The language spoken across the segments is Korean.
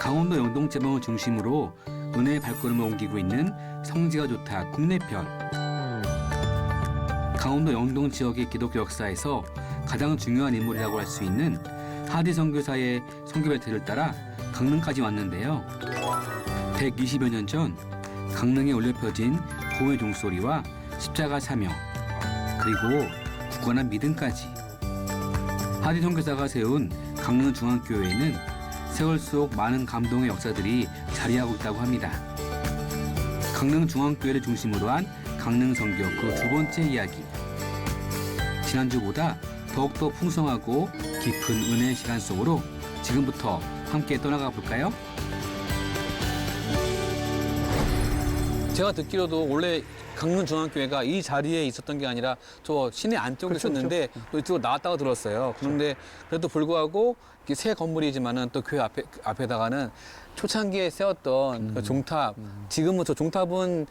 강원도 영동제방을 중심으로 은혜의 발걸음을 옮기고 있는 성지가 좋다 국내편. 강원도 영동 지역의 기독교 역사에서 가장 중요한 인물이라고 할 수 있는 하디 선교사의 선교 배틀을 따라 강릉까지 왔는데요. 120여 년 전 강릉에 울려 펴진 구원의 종소리와 십자가 사명, 그리고 굳건한 믿음까지. 하디 선교사가 세운 강릉 중앙교회에는 세월 속 많은 감동의 역사들이 자리하고 있다고 합니다. 강릉 중앙교회를 중심으로 한 강릉 선교 그 두 번째 이야기. 지난주보다 더욱더 풍성하고 깊은 은혜의 시간 속으로 지금부터 함께 떠나가 볼까요? 제가 듣기로도 원래 강릉중앙교회가 이 자리에 있었던 게 아니라 저 시내 안쪽에 있었는데 또 이쪽으로 나왔다고 들었어요. 그런데 그래도 불구하고 이렇게 새 건물이지만은 또 교회 앞에다가는 초창기에 세웠던 그 종탑, 지금은 저 종탑은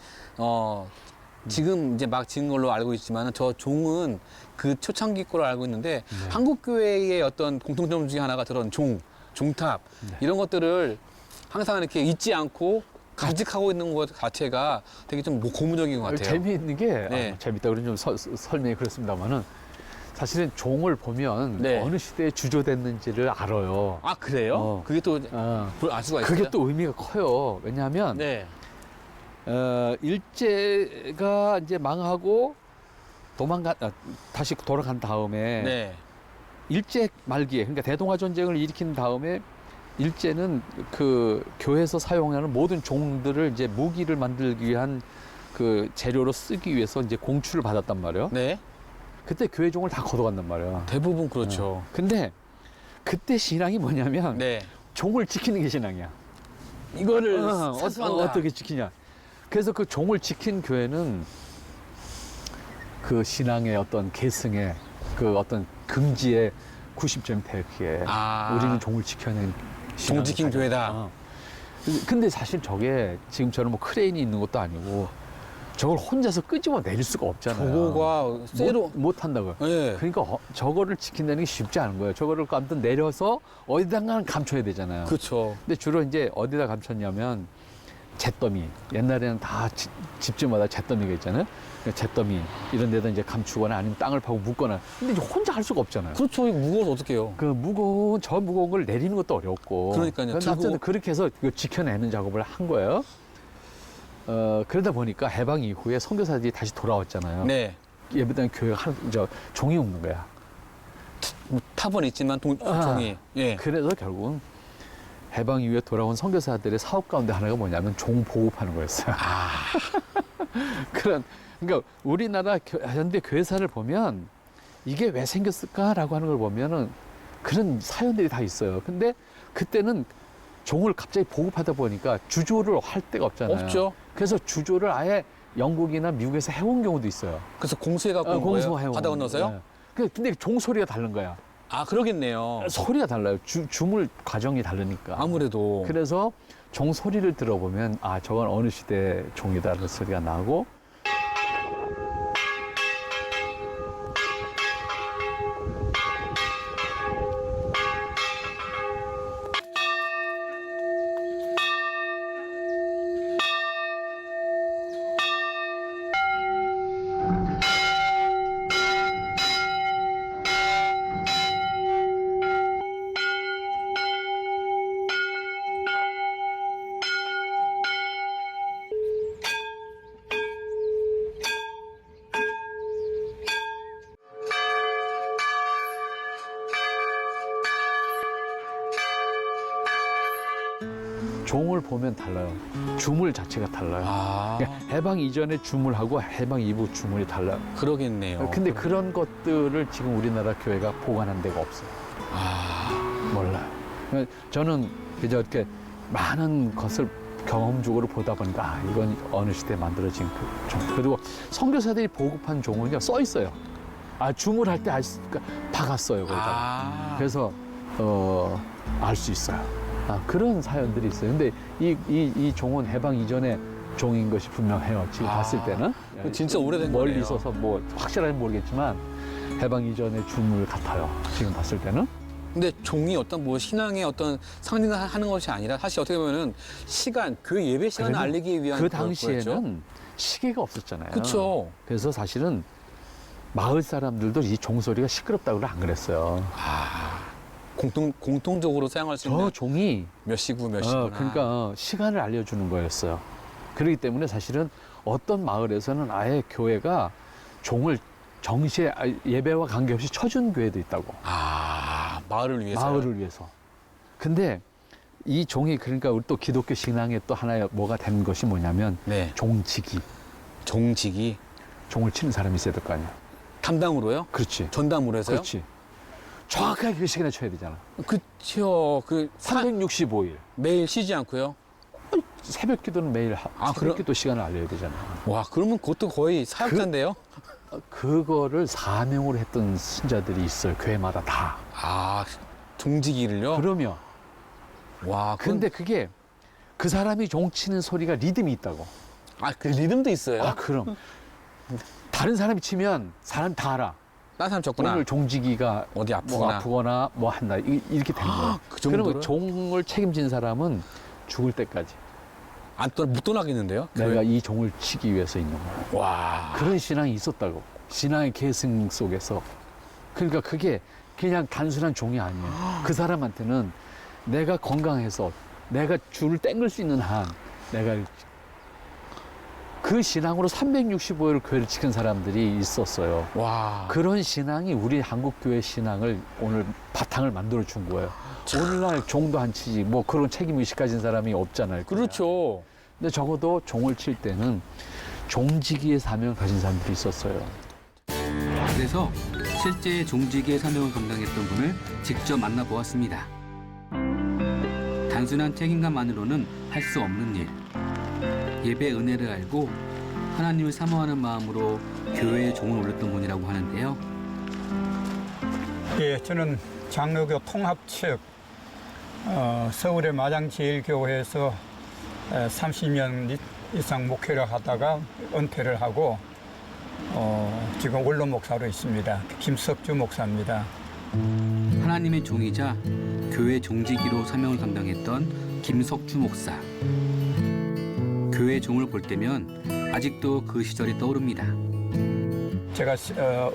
지금 이제 막 지은 걸로 알고 있지만은 저 종은 그 초창기 거로 알고 있는데 한국교회의 어떤 공통점 중에 하나가 저런 종탑 이런 것들을 항상 이렇게 잊지 않고 간직하고 있는 것 자체가 되게 좀 고무적인 것 같아요. 재미있는 게 네. 재밌다 그러면 좀 설명이 그렇습니다만은 사실은 종을 보면 네. 어느 시대에 주조됐는지를 알아요. 아 그래요? 그게 또 알 수가 있어요? 그게 또 의미가 커요. 왜냐하면 네. 일제가 이제 망하고 다시 돌아간 다음에 네. 일제 말기에 그러니까 대동아 전쟁을 일으킨 다음에 일제는 그 교회에서 사용하는 모든 종들을 이제 무기를 만들기 위한 그 재료로 쓰기 위해서 이제 공출을 받았단 말이에요. 네. 그때 교회 종을 다 걷어간단 말이에요. 대부분 그렇죠. 근데 그때 신앙이 뭐냐면 네. 종을 지키는 게 신앙이야. 이거를 어떻게 지키냐. 그래서 그 종을 지킨 교회는 그 신앙의 어떤 계승의 그 어떤 긍지의 90점이 되기에 우리는 종을 지켜낸 종 지킨 교회다. 근데 사실 저게 지금처럼 뭐 크레인이 있는 것도 아니고 저걸 혼자서 끄집어 내릴 수가 없잖아요. 저거가 쇠로 못 한다고요. 네. 그러니까 저거를 지킨다는 게 쉽지 않은 거예요. 저거를 아무튼 내려서 어디다가 감춰야 되잖아요. 그렇죠. 근데 주로 이제 어디다 감췄냐면 잿더미. 옛날에는 다 집집마다 잿더미가 있잖아요. 잿더미 이런 데다 이제 감추거나 아니면 땅을 파고 묻거나. 근데 이제 혼자 할 수가 없잖아요. 그렇죠. 이거 무거워서 어떻게 해요? 그 무거운 걸 내리는 것도 어렵고. 그러니까요. 아무튼 그렇게 해서 이거 지켜내는 작업을 한 거예요. 그러다 보니까 해방 이후에 선교사들이 다시 돌아왔잖아요. 네. 예배당 교회가 종이 없는 거야. 탑은 있지만 종이. 예. 그래서 결국은 해방 이후에 돌아온 선교사들의 사업 가운데 하나가 뭐냐면 종 보급하는 거였어요. 그러니까 우리나라 현대 교회사를 보면 이게 왜 생겼을까라고 하는 걸 보면은 그런 사연들이 다 있어요. 근데 그때는 종을 갑자기 보급하다 보니까 주조를 할 데가 없잖아요. 없죠. 그래서 주조를 아예 영국이나 미국에서 해온 경우도 있어요. 그래서 공수해갖고 온 거예요? 해온. 바다 건너서요? 네. 근데 종 소리가 다른 거야. 아 그러겠네요. 소리가 달라요. 주물 과정이 다르니까. 아무래도. 그래서 종 소리를 들어보면 저건 어느 시대 종이다라는 소리가 나고 종을 보면 달라요. 주물 자체가 달라요. 그러니까 해방 이전의 주물하고 해방 이후 주물이 달라요. 그러겠네요. 근데 그런 것들을 지금 우리나라 교회가 보관한 데가 없어요. 몰라요. 그러니까 저는 그저 이렇게 많은 것을 경험적으로 보다 보니까 이건 어느 시대에 만들어진 그 종. 그리고 선교사들이 보급한 종은요 써 있어요. 주물할 때 박았어요 거기다가. 그래서 알 수 있어요. 그런 사연들이 있어요. 근데 이 종은 해방 이전에 종인 것이 분명해요. 지금 봤을 때는. 진짜 오래된 멀리 거네요. 있어서 뭐 확실하게 모르겠지만 해방 이전의 주물 같아요. 지금 봤을 때는. 근데 종이 어떤 뭐 신앙의 어떤 상징을 하는 것이 아니라 사실 어떻게 보면은 시간, 그 예배 시간을 그러면 알리기 위한 그 거였죠. 당시에는 시계가 없었잖아요. 그쵸. 그래서 사실은 마을 사람들도 이 종소리가 시끄럽다고 안 그랬어요. 공통적으로 사용할 수 저 있는 종이 몇 시구 몇 시구나. 그러니까 시간을 알려주는 거였어요. 그렇기 때문에 사실은 어떤 마을에서는 아예 교회가 종을 정시에 예배와 관계없이 쳐준 교회도 있다고. 마을을 위해서. 마을을 위해서. 근데 이 종이 그러니까 우리 또 기독교 신앙의 또 하나의 뭐가 된 것이 뭐냐면 네. 종지기. 종직이 종을 치는 사람이 있어야 될 거 아니야. 담당으로요? 그렇지. 전담으로 해서요? 그렇지. 정확하게 그 시간에 쳐야 되잖아. 그쵸. 365일. 매일 쉬지 않고요. 새벽 기도는 매일 새벽 그럼- 기도 시간을 알려야 되잖아. 와, 그러면 그것도 거의 사역자인데요? 그거를 사명으로 했던 신자들이 있어요. 교회마다 다. 종지기를요? 그러면 와, 근데 그게 그 사람이 종 치는 소리가 리듬이 있다고. 그 리듬도 있어요? 그럼 다른 사람이 치면 사람 다 알아. 딴 사람 적구나. 오늘 종지기가 어디 뭐 아프거나 뭐 한다. 이렇게 된 거예요. 그 정도로? 그러면 종을 책임진 사람은 죽을 때까지 못 떠나겠는데요? 내가 이 종을 치기 위해서 있는 거야. 와. 그런 신앙이 있었다고. 신앙의 계승 속에서. 그러니까 그게 그냥 단순한 종이 아니에요. 그 사람한테는 내가 건강해서 내가 줄을 땡길 수 있는 한 내가 그 신앙으로 365일 교회를 지킨 사람들이 있었어요. 와. 그런 신앙이 우리 한국교회 신앙을 오늘 바탕을 만들어 준 거예요. 오늘날 종도 안 치지 뭐 그런 책임의식 가진 사람이 없잖아요. 그렇죠. 근데 적어도 종을 칠 때는 종지기의 사명을 가진 사람들이 있었어요. 그래서 실제 종직의 사명을 감당했던 분을 직접 만나보았습니다. 단순한 책임감만으로는 할 수 없는 일. 예배 은혜를 알고 하나님을 사모하는 마음으로 교회에 종을 올렸던 분이라고 하는데요. 예, 저는 장로교 통합 측 서울의 마장제일교회에서 30년 이상 목회를 하다가 은퇴를 하고 지금 원로 목사로 있습니다. 김석주 목사입니다. 하나님의 종이자 교회 종지기로 사명을 감당했던 김석주 목사. 교회 종을 볼 때면 아직도 그 시절이 떠오릅니다. 제가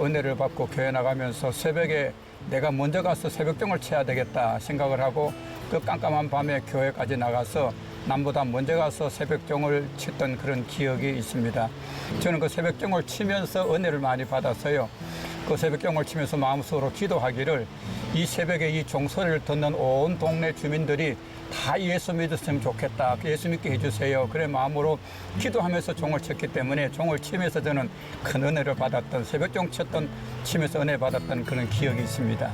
은혜를 받고 교회 나가면서 새벽에 내가 먼저 가서 새벽종을 쳐야 되겠다 생각을 하고 그 깜깜한 밤에 교회까지 나가서 남보다 먼저 가서 새벽종을 쳤던 그런 기억이 있습니다. 저는 그 새벽종을 치면서 은혜를 많이 받았어요. 그 새벽종을 치면서 마음속으로 기도하기를 이 새벽에 이 종소리를 듣는 온 동네 주민들이 다 예수 믿었으면 좋겠다. 예수 믿게 해주세요. 그래 마음으로 기도하면서 종을 쳤기 때문에 종을 치면서 저는 큰 은혜를 받았던 새벽종 치면서 은혜 받았던 그런 기억이 있습니다.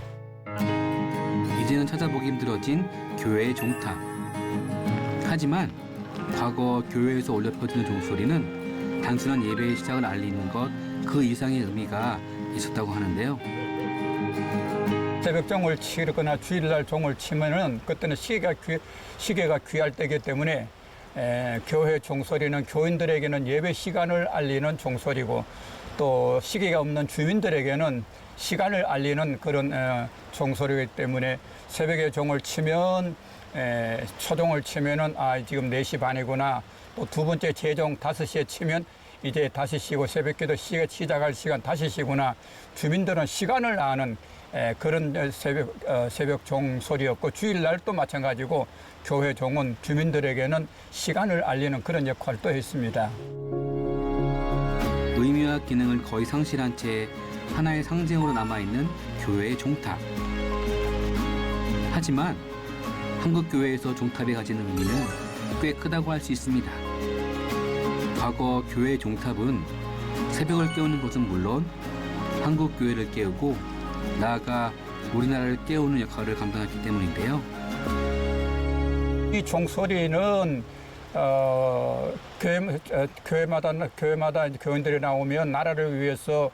이제는 찾아보기 힘들어진 교회의 종탑. 하지만 과거 교회에서 울려 퍼지는 종소리는 단순한 예배의 시작을 알리는 것 그 이상의 의미가 있었다고 하는데요. 새벽종을 치거나 주일날 종을 치면은 그때는 시계가 귀할 때이기 때문에 교회 종소리는 교인들에게는 예배 시간을 알리는 종소리고 또 시계가 없는 주민들에게는 시간을 알리는 그런 종소리이기 때문에 새벽에 종을 치면 초종을 치면은 지금 4시 반이구나. 또 두 번째 재종 5시에 치면 이제 5시고 새벽기도 시작할 시간 5시구나. 주민들은 시간을 아는 그런 새벽 종소리였고 주일날 또 마찬가지고 교회 종은 주민들에게는 시간을 알리는 그런 역할을 또 했습니다. 의미와 기능을 거의 상실한 채 하나의 상징으로 남아있는 교회의 종탑. 하지만 한국 교회에서 종탑이 가지는 의미는 꽤 크다고 할 수 있습니다. 과거 교회의 종탑은 새벽을 깨우는 것은 물론 한국 교회를 깨우고 나아가 우리나라를 깨우는 역할을 감당했기 때문인데요. 이 종소리는 교회마다 교인들이 나오면 나라를 위해서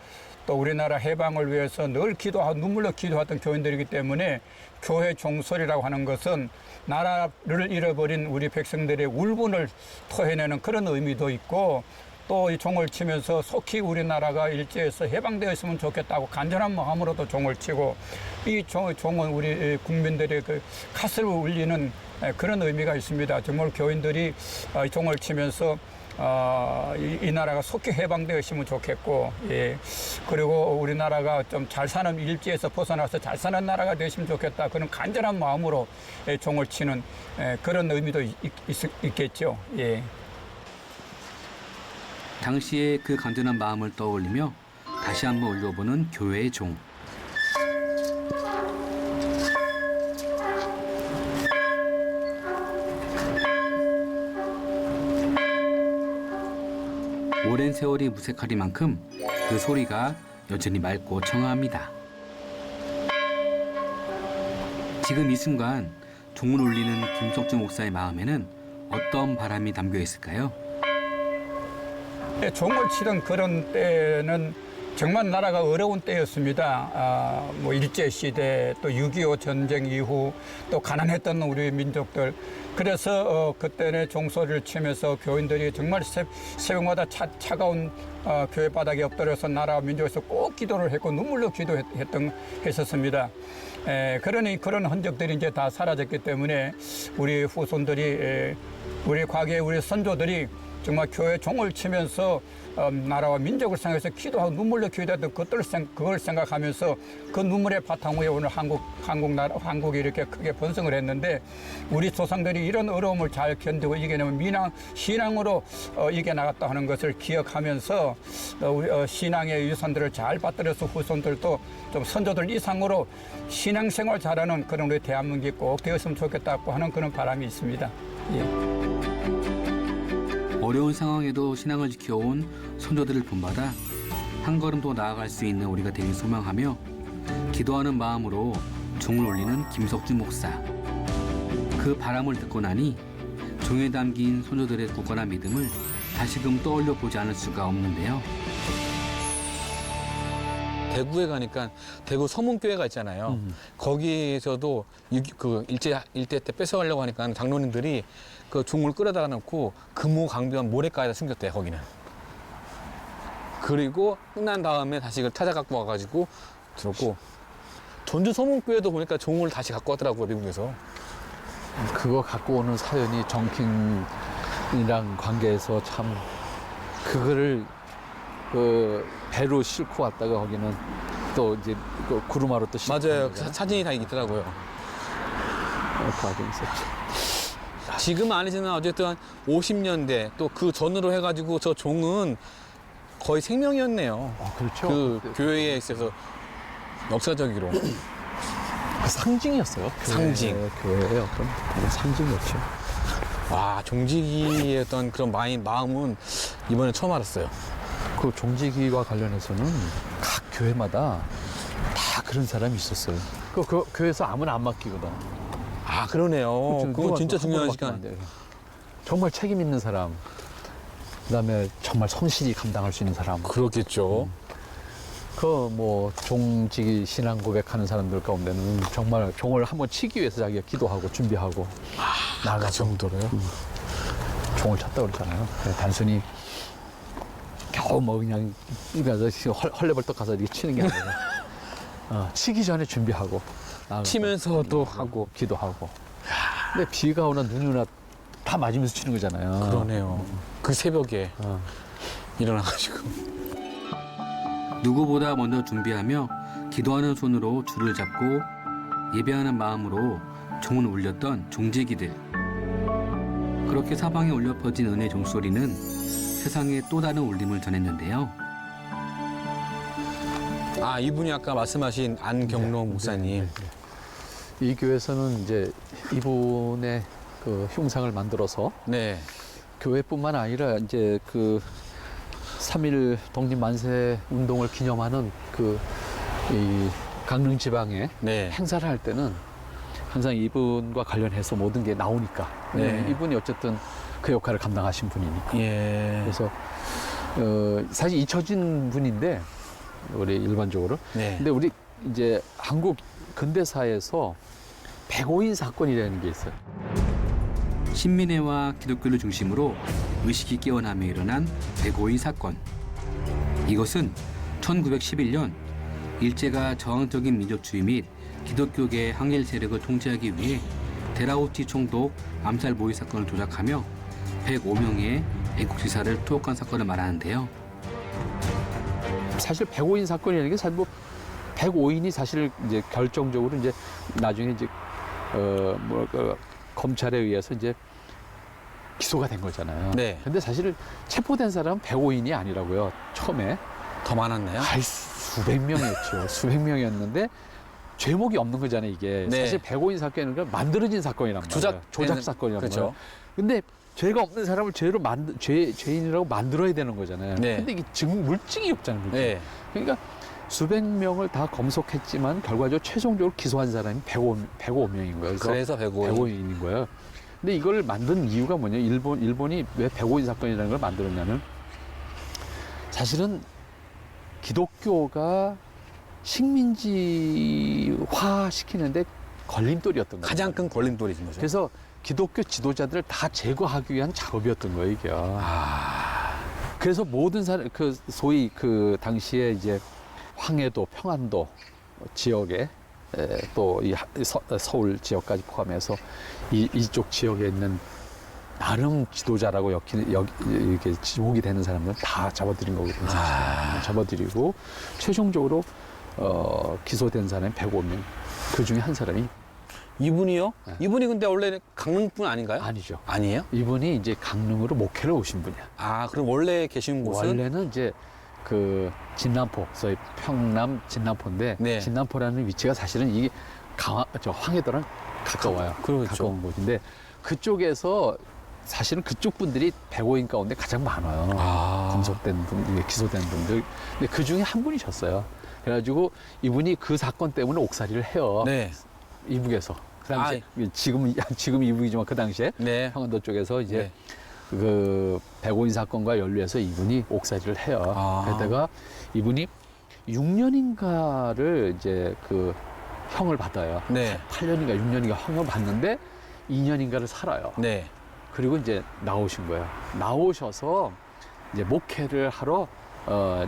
또 우리나라 해방을 위해서 늘 기도하고 눈물로 기도하던 교인들이기 때문에 교회 종소리라고 하는 것은 나라를 잃어버린 우리 백성들의 울분을 토해내는 그런 의미도 있고 또 이 종을 치면서 속히 우리나라가 일제에서 해방되었으면 좋겠다고 간절한 마음으로도 종을 치고 이 종은 우리 국민들의 그 가슴을 울리는 그런 의미가 있습니다. 정말 교인들이 이 종을 치면서 이 나라가 속히 해방되었으면 좋겠고, 예. 그리고 우리나라가 좀 잘 사는 일제에서 벗어나서 잘 사는 나라가 되었으면 좋겠다. 그런 간절한 마음으로 종을 치는 그런 의미도 있겠죠. 예. 당시의 그 간절한 마음을 떠올리며 다시 한번 올려보는 교회의 종. 오랜 세월이 무색하리만큼 그 소리가 여전히 맑고 청아합니다. 지금 이 순간 종을 울리는 김석주 목사의 마음에는 어떤 바람이 담겨 있을까요? 종을 치던 그런 때는 정말 나라가 어려운 때였습니다. 뭐 일제시대, 또 6.25 전쟁 이후, 또 가난했던 우리 민족들. 그래서 그때는 종소리를 치면서 교인들이 정말 새벽마다 차가운 교회 바닥에 엎드려서 나라와 민족에서 꼭 기도를 했고 눈물로 했었습니다. 그러니 그런 흔적들이 이제 다 사라졌기 때문에 우리 후손들이, 우리 과거의 우리 선조들이 정말 교회 종을 치면서 나라와 민족을 생각해서 기도하고 눈물로 기도했던 그걸 생각하면서 그 눈물의 바탕 위에 오늘 한국이 이렇게 크게 번성을 했는데 우리 조상들이 이런 어려움을 잘 견디고 이겨내면 신앙으로 이겨나갔다 하는 것을 기억하면서 우리 신앙의 유산들을 잘 받들여서 후손들도 좀 선조들 이상으로 신앙생활 잘하는 그런 우리 대한민국이 꼭 되었으면 좋겠다고 하는 그런 바람이 있습니다. 예. 어려운 상황에도 신앙을 지켜온 선조들을 본받아 한 걸음 더 나아갈 수 있는 우리가 되길 소망하며 기도하는 마음으로 종을 올리는 김석주 목사. 그 바람을 듣고 나니 종에 담긴 선조들의 굳건한 믿음을 다시금 떠올려 보지 않을 수가 없는데요. 대구에 가니까 대구 서문교회가 있잖아요. 거기에서도 그 일제 때 뺏어가려고 하니까 장로님들이 그 종을 끌어다가 놓고 금호 강변 모래가에다 숨겼대요, 거기는. 그리고 끝난 다음에 다시 그걸 찾아 갖고 와가지고 들었고, 전주 서문교회도 보니까 종을 다시 갖고 왔더라고요, 미국에서. 그거 갖고 오는 사연이 정킹이랑 관계에서 참 그거를 그 배로 싣고 왔다가 거기는 또 이제 그 구루마로 또 싣고 맞아요. 그 사진이 다 있더라고요. 과정이 있었죠. 지금 아니지만 어쨌든 50년대 또 그 전으로 해가지고 저 종은 거의 생명이었네요. 그렇죠. 그 교회에 있어서 역사적으로. 그 상징이었어요. 상징. 교회의 어떤 상징이었죠. 와, 종지기의 어떤 그런 마음은 이번에 처음 알았어요. 그 종지기와 관련해서는 각 교회마다 다 그런 사람이 있었어요. 그 교회에서 아무나 안 맡기거든. 아, 그러네요. 그거 진짜 중요한 시간. 정말 책임 있는 사람, 그다음에 정말 성실히 감당할 수 있는 사람. 그렇겠죠. 그 뭐 종지기 신앙 고백하는 사람들 가운데는 정말 종을 한번 치기 위해서 자기가 기도하고 준비하고 나가 그 정도로요? 종을 쳤다 그러잖아요. 단순히 겨우 뭐 그냥 헐레벌떡 가서 이렇게 치는 게 아니라 치기 전에 준비하고 치면서도 하고. 기도하고. 근데 비가 오나 눈이 오나 다 맞으면서 치는 거잖아요. 그러네요. 그 새벽에 일어나가지고. 누구보다 먼저 준비하며 기도하는 손으로 줄을 잡고 예배하는 마음으로 종을 울렸던 종지기들. 그렇게 사방에 울려 퍼진 은혜 종소리는 세상에 또 다른 울림을 전했는데요. 아, 이분이 아까 말씀하신 안경로 목사님. 이 교회에서는 이제 이분의 그 흉상을 만들어서 네. 교회뿐만 아니라 이제 그 3.1 독립 만세 운동을 기념하는 그 이 강릉 지방에 네. 행사를 할 때는 항상 이분과 관련해서 모든 게 나오니까. 네. 이분이 어쨌든 그 역할을 감당하신 분이니까. 예. 그래서 사실 잊혀진 분인데 우리 일반적으로. 네. 근데 우리 이제 한국 근대사에서 백오인 사건이라는 게 있어요. 신민회와 기독교를 중심으로 의식이 깨어나며 일어난 105인 사건. 이것은 1911년 일제가 저항적인 민족주의 및 기독교계 항일 세력을 통제하기 위해 데라우티 총독 암살 모의 사건을 조작하며 105명의 애국지사를 투옥한 사건을 말하는데요. 사실 105인 사건이라는 게 사실 뭐 105인이 사실 이제 결정적으로 이제 나중에 이제 뭐랄까 검찰에 의해서 이제 기소가 된 거잖아요. 네. 근데 사실 체포된 사람은 105인이 아니라고요. 처음에 더 많았나요? 수백 명이었죠. 수백 명이었는데 죄목이 없는 거잖아요, 이게. 네. 사실 105인 사건은 건 만들어진 사건이란 말이에요. 조작 사건이란 그렇죠. 말이에요. 근데 죄가 없는 사람을 죄인이라고 만들어야 되는 거잖아요. 네. 근데 이게 물증이 없잖아요. 물증. 네. 그러니까 수백 명을 다 검속했지만 결과적으로 최종적으로 기소한 사람이 105명인 거예요. 그래서 105인. 105인인 거예요. 근데 이걸 만든 이유가 뭐냐? 일본이 왜 105인 사건이라는 걸 만들었냐면 사실은 기독교가 식민지화 시키는데 걸림돌이었던 거예요. 가장 큰 걸림돌이신 거죠. 그래서 기독교 지도자들을 다 제거하기 위한 작업이었던 거예요, 이게. 그래서 모든 사람, 소위 당시에 이제 황해도, 평안도 지역에 또 이 서울 지역까지 포함해서 이쪽 지역에 있는 나름 지도자라고 이렇게 지목이 되는 사람들은 다 잡아들인 거거든요. 잡아들이고 최종적으로 기소된 사람이 105명. 그 중에 한 사람이 이분이요? 네. 이분이 근데 원래 강릉분 아닌가요? 아니죠. 아니에요? 이분이 이제 강릉으로 목회를 오신 분이야. 아, 그럼 원래 계신 곳은? 원래는 이제 진남포, 소위 평남 진남포인데 네. 진남포라는 위치가 사실은 이게 황해도랑 가까워요. 그렇죠. 가까운 곳인데 그쪽에서 사실은 그쪽 분들이 105인 가운데 가장 많아요. 검속된 분, 기소된 분들. 근데 그 중에 한 분이셨어요. 그래가지고 이분이 그 사건 때문에 옥살이를 해요. 네. 이북에서. 그 당시에 지금 이북이지만 그 당시에 네. 평안도 쪽에서 이제 네. 105인 사건과 연루해서 이분이 옥살이를 해요. 그러다가 이분이 6년인가를 이제 형을 받아요. 네. 8년인가 6년인가 형을 받는데 2년인가를 살아요. 네. 그리고 이제 나오신 거예요. 나오셔서 이제 목회를 하러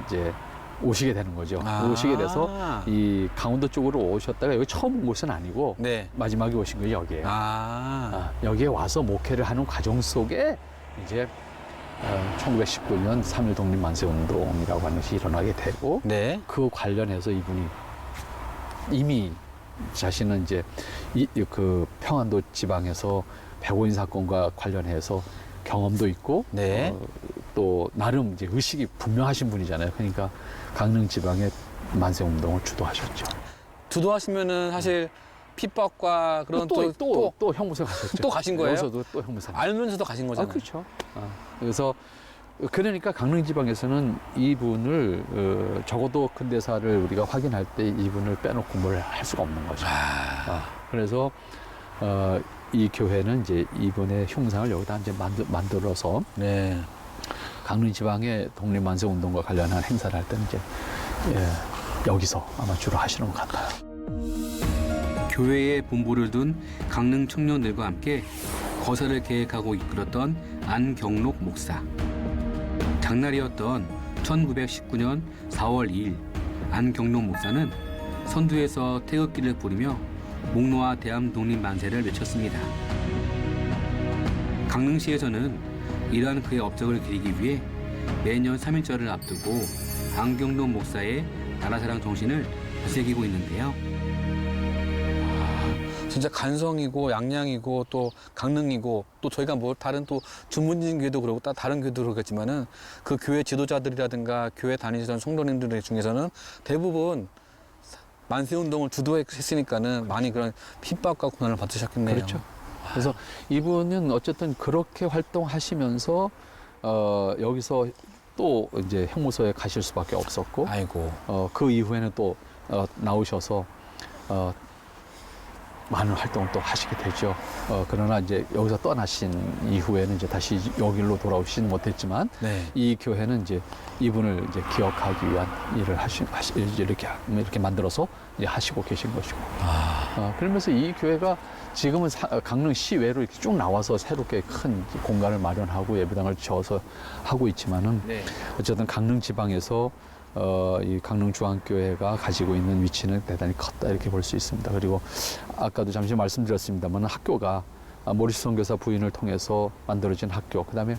이제 오시게 되는 거죠. 오시게 돼서 이 강원도 쪽으로 오셨다가 여기 처음 온 곳은 아니고 네. 마지막에 오신 거예요, 여기에. 여기에 와서 목회를 하는 과정 속에 이제 1919년 3.1 독립만세운동이라고 하는 것이 일어나게 되고 네. 그 관련해서 이분이 이미 자신은 이제 평안도 지방에서 105인 사건과 관련해서 경험도 있고 네. 또 나름 이제 의식이 분명하신 분이잖아요. 그러니까 강릉 지방의 만세운동을 주도하셨죠. 주도하시면은 사실 핍박과 그런 또 형무소 가셨죠. 또 가신 거예요? 여기서도 또 형무소. 알면서도 가신 거잖아요. 그렇죠. 그래서 그러니까 강릉 지방에서는 이분을 적어도 근대사를 우리가 확인할 때 이분을 빼놓고 뭘 할 수가 없는 거죠. 그래서 이 교회는 이제 이분의 흉상을 여기다 이제 만들어서 네. 강릉 지방의 독립만세 운동과 관련한 행사를 할 때는 이제 여기서 아마 주로 하시는 것 같아요. 교회에 본부를 둔 강릉 청년들과 함께 거사를 계획하고 이끌었던 안경록 목사. 장날이었던 1919년 4월 2일 안경록 목사는 선두에서 태극기를 부리며 목로와 대함 독립 만세를 외쳤습니다. 강릉시에서는 이러한 그의 업적을 기리기 위해 매년 3.1절을 앞두고 안경록 목사의 나라사랑 정신을 되새기고 있는데요. 진짜 간성이고 양양이고 또 강릉이고 또 저희가 뭐 다른 또 주문진 교회도 그러고 다른 교회도 그러겠지만은 그 교회 지도자들이라든가 교회 다니시던 성도님들 중에서는 대부분 만세운동을 주도했으니까는 많이 그런 핍박과 고난을 받으셨겠네요. 그렇죠. 그래서 이분은 어쨌든 그렇게 활동하시면서 여기서 또 이제 형무소에 가실 수밖에 없었고, 아이고. 그 이후에는 또 나오셔서 많은 활동을 또 하시게 되죠. 그러나 이제 여기서 떠나신 이후에는 이제 다시 여기로 돌아오시진 못했지만, 네. 이 교회는 이제 이분을 이제 기억하기 위한 일을 이렇게 만들어서 이제 하시고 계신 것이고. 그러면서 이 교회가 지금은 강릉 시외로 이렇게 쭉 나와서 새롭게 큰 공간을 마련하고 예배당을 지어서 하고 있지만은 네. 어쨌든 강릉 지방에서 이 강릉중앙교회가 가지고 있는 위치는 대단히 컸다 이렇게 볼 수 있습니다. 그리고 아까도 잠시 말씀드렸습니다만 학교가 모리스 선교사 부인을 통해서 만들어진 학교, 그다음에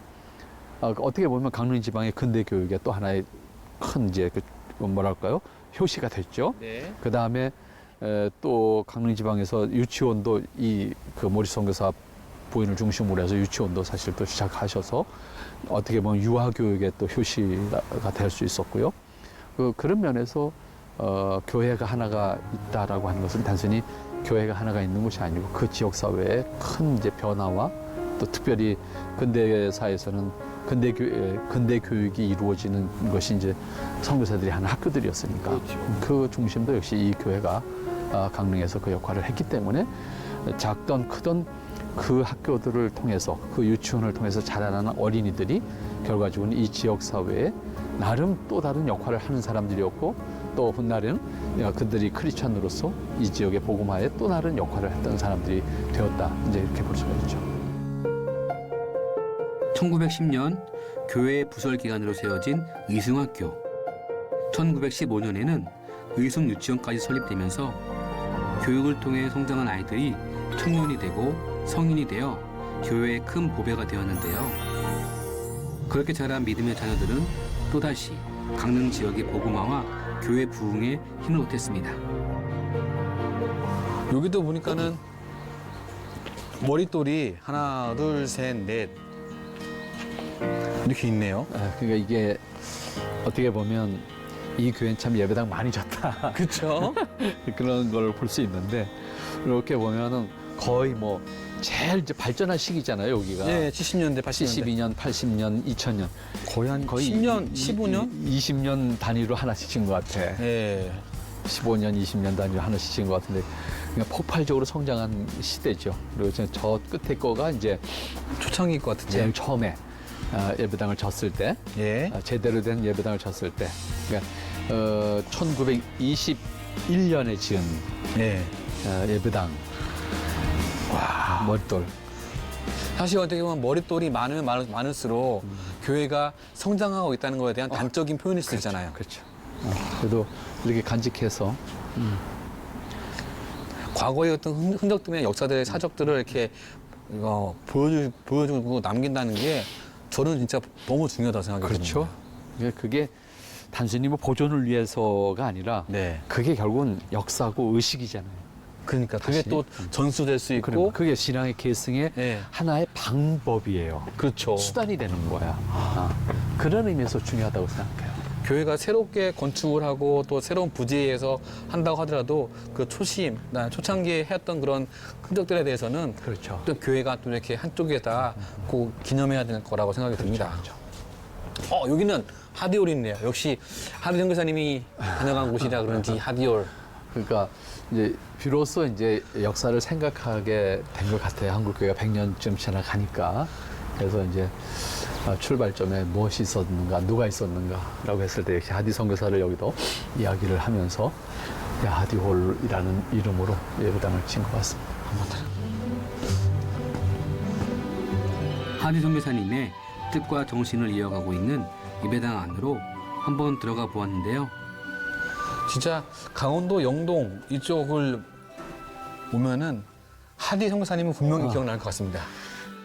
어떻게 보면 강릉 지방의 근대 교육의 또 하나의 큰 이제 뭐랄까요 효시가 됐죠. 네. 그다음에 또 강릉 지방에서 유치원도 이 그 모리스 선교사 부인을 중심으로 해서 유치원도 사실 또 시작하셔서 어떻게 보면 유아 교육의 또 효시가 될 수 있었고요. 그런 면에서 교회가 하나가 있다라고 하는 것은 단순히 교회가 하나가 있는 것이 아니고 그 지역 사회의 큰 이제 변화와 또 특별히 근대사에서는 근대 교육이 이루어지는 것이 이제 선교사들이 하는 학교들이었으니까 그 중심도 역시 이 교회가 강릉에서 그 역할을 했기 때문에 작던 크던 그 학교들을 통해서 그 유치원을 통해서 자라나는 어린이들이 결과적으로는 이 지역 사회에 나름 또 다른 역할을 하는 사람들이었고 또 훗날에는 그들이 크리스찬으로서 이 지역의 복음화에 또 다른 역할을 했던 사람들이 되었다 이제 이렇게 볼 수가 있죠. 1910년 교회 부설 기관으로 세워진 의숭학교. 1915년에는 의숭 유치원까지 설립되면서 교육을 통해 성장한 아이들이 청년이 되고 성인이 되어 교회의 큰 보배가 되었는데요. 그렇게 자란 믿음의 자녀들은 또다시 강릉 지역의 복음화와 교회 부흥에 힘을 보탰습니다. 여기도 보니까는 머릿돌이 하나, 둘, 셋, 넷 이렇게 있네요. 그러니까 이게 어떻게 보면 이 교회는 참 예배당 많이 졌다. 그렇죠? 그런 걸 볼 수 있는데 이렇게 보면은 거의 뭐 제일 이제 발전한 시기잖아요, 여기가. 네, 70년대, 80년대. 72년, 80년, 2000년. 거의 10년, 15년? 20년 단위로 하나씩 친 것 같아. 네. 15년, 20년 단위로 하나씩 친 것 같은데 그러니까 폭발적으로 성장한 시대죠. 그리고 저 끝에 거가 이제 초창기일 것 같은데. 제일 처음에 예배당을 졌을 때, 예. 제대로 된 예배당을 졌을 때, 그러니까 1921년에 지은 네. 예배당. 와, 머릿돌. 사실 어떻게 보면 머릿돌이 많으면 많을수록 교회가 성장하고 있다는 것에 대한 단적인 표현일 수 있잖아요. 그렇죠. 그래도 이렇게 간직해서 과거의 어떤 흔적들이나 역사들의 사적들을 이렇게 보여주고 남긴다는 게 저는 진짜 너무 중요하다고 생각해요. 그렇죠. 그게 단순히 뭐 보존을 위해서가 아니라 네. 그게 결국은 역사고 의식이잖아요. 그러니까 그게 다시. 또 전수될 수 있고. 그리고 그게 신앙의 계승의 네. 하나의 방법이에요. 그렇죠. 수단이 되는 거야. 그런 의미에서 중요하다고 생각해요. 교회가 새롭게 건축을 하고 또 새로운 부지에서 한다고 하더라도 그 초심, 초창기에 했던 그런 흔적들에 대해서는 그렇죠. 또 교회가 또 이렇게 한쪽에다 꼭 기념해야 될 거라고 생각이 듭니다. 여기는 하디올이 있네요. 역시 하디 선교사님이 다녀간 곳이라 그런지 하디올. 그러니까 이제 비로소 이제 역사를 생각하게 된 것 같아요. 한국 교회가 100년쯤 지나가니까. 그래서 이제 출발점에 무엇이 있었는가, 누가 있었는가라고 했을 때 역시 하디 선교사를 여기도 이야기를 하면서 하디홀이라는 이름으로 예배당을 친 것 같습니다. 하디 선교사님의 뜻과 정신을 이어가고 있는 예배당 안으로 한번 들어가 보았는데요. 진짜 강원도 영동 이쪽을 오면은 하디 선교사님은 분명히 기억날 것 같습니다.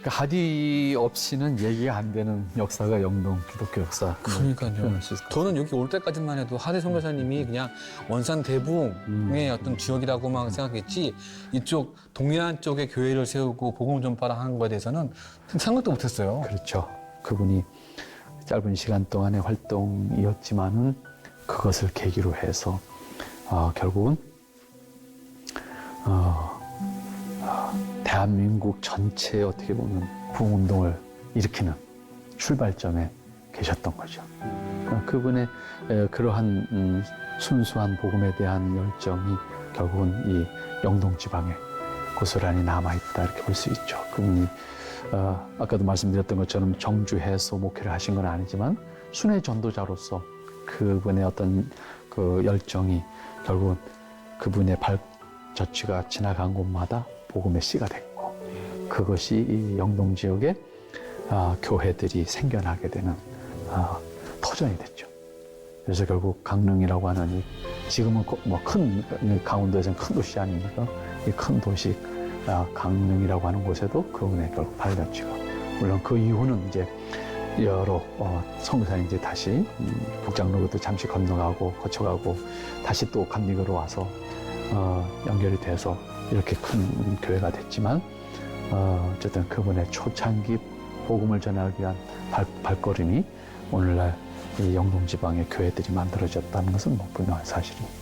그러니까 하디 없이는 얘기가 안 되는 역사가 영동 기독교 역사. 그러니까요. 표현할 수 있을 것 저는 여기 올 때까지만 해도 하디 선교사님이 그냥 원산 대붕의 어떤 지역이라고만 생각했지 이쪽 동해안 쪽에 교회를 세우고 복음 전파를 하는 거에 대해서는 생각도 못했어요. 그렇죠. 그분이 짧은 시간 동안의 활동이었지만은 그것을 계기로 해서 결국은 대한민국 전체에 어떻게 보면 부흥운동을 일으키는 출발점에 계셨던 거죠. 그분의 그러한 순수한 복음에 대한 열정이 결국은 이 영동 지방에 고스란히 남아있다 이렇게 볼 수 있죠. 그분이 아까도 말씀드렸던 것처럼 정주해서 목회를 하신 건 아니지만 순회 전도자로서 그분의 어떤 그 열정이 결국은 그분의 젖쥐가 지나간 곳마다 복음의 씨가 됐고 그것이 이 영동 지역에 교회들이 생겨나게 되는 터전이 됐죠. 그래서 결국 강릉이라고 하는 지금은 뭐 큰 강원도에서는 큰 도시 아닙니까? 이 큰 도시 강릉이라고 하는 곳에도 그 은혜 결국 발렸죠. 물론 그 이후는 이제 여러 선교사님 이제 다시 북장로도 잠시 건너가고 거쳐가고 다시 또 감리교로 와서 연결이 돼서 이렇게 큰 교회가 됐지만 어쨌든 그분의 초창기 복음을 전하기 위한 발걸음이 오늘날 이 영동 지방의 교회들이 만들어졌다는 것은 뭐 분명한 사실입니다.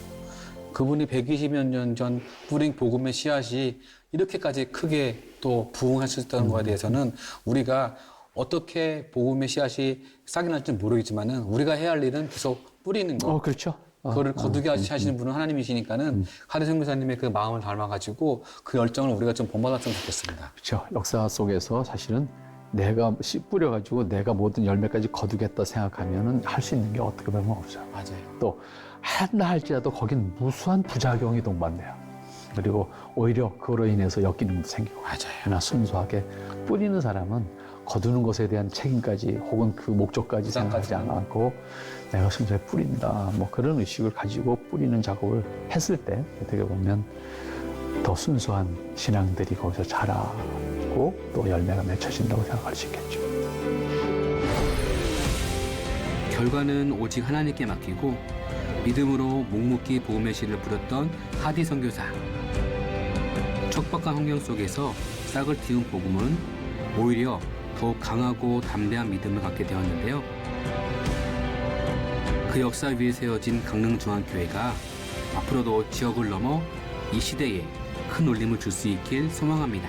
그분이 120여 년 전 뿌린 복음의 씨앗이 이렇게까지 크게 또 부흥할 수 있다는 거에 대해서는 우리가 어떻게 복음의 씨앗이 싹이 날지는 모르겠지만은 우리가 해야 할 일은 계속 뿌리는 거. 그렇죠. 그거를 거두게 하시는 분은 하나님이시니까는 하대 선교사님의 그 마음을 닮아가지고 그 열정을 우리가 좀 본받았으면 좋겠습니다. 그렇죠. 역사 속에서 사실은 내가 씨 뿌려가지고 내가 모든 열매까지 거두겠다 생각하면은 할 수 있는 게 어떻게 보면 없어요. 맞아요. 또 한다 할지라도 거긴 무수한 부작용이 동반돼요. 그리고 오히려 그로 인해서 엮이는 것도 생기고. 맞아요. 그러나 순수하게 뿌리는 사람은 거두는 것에 대한 책임까지 혹은 그 목적까지 생각하지 않고 내가 순수하게 뿌린다. 뭐 그런 의식을 가지고 뿌리는 작업을 했을 때 어떻게 보면 더 순수한 신앙들이 거기서 자라고 또 열매가 맺혀진다고 생각할 수 있겠죠. 결과는 오직 하나님께 맡기고 믿음으로 묵묵히 복음의 씨를 뿌렸던 하디 선교사. 척박한 환경 속에서 싹을 틔운 복음은 오히려 더욱 강하고 담대한 믿음을 갖게 되었는데요. 그 역사 위에 세워진 강릉중앙교회가 앞으로도 지역을 넘어 이 시대에 큰 울림을 줄 수 있길 소망합니다.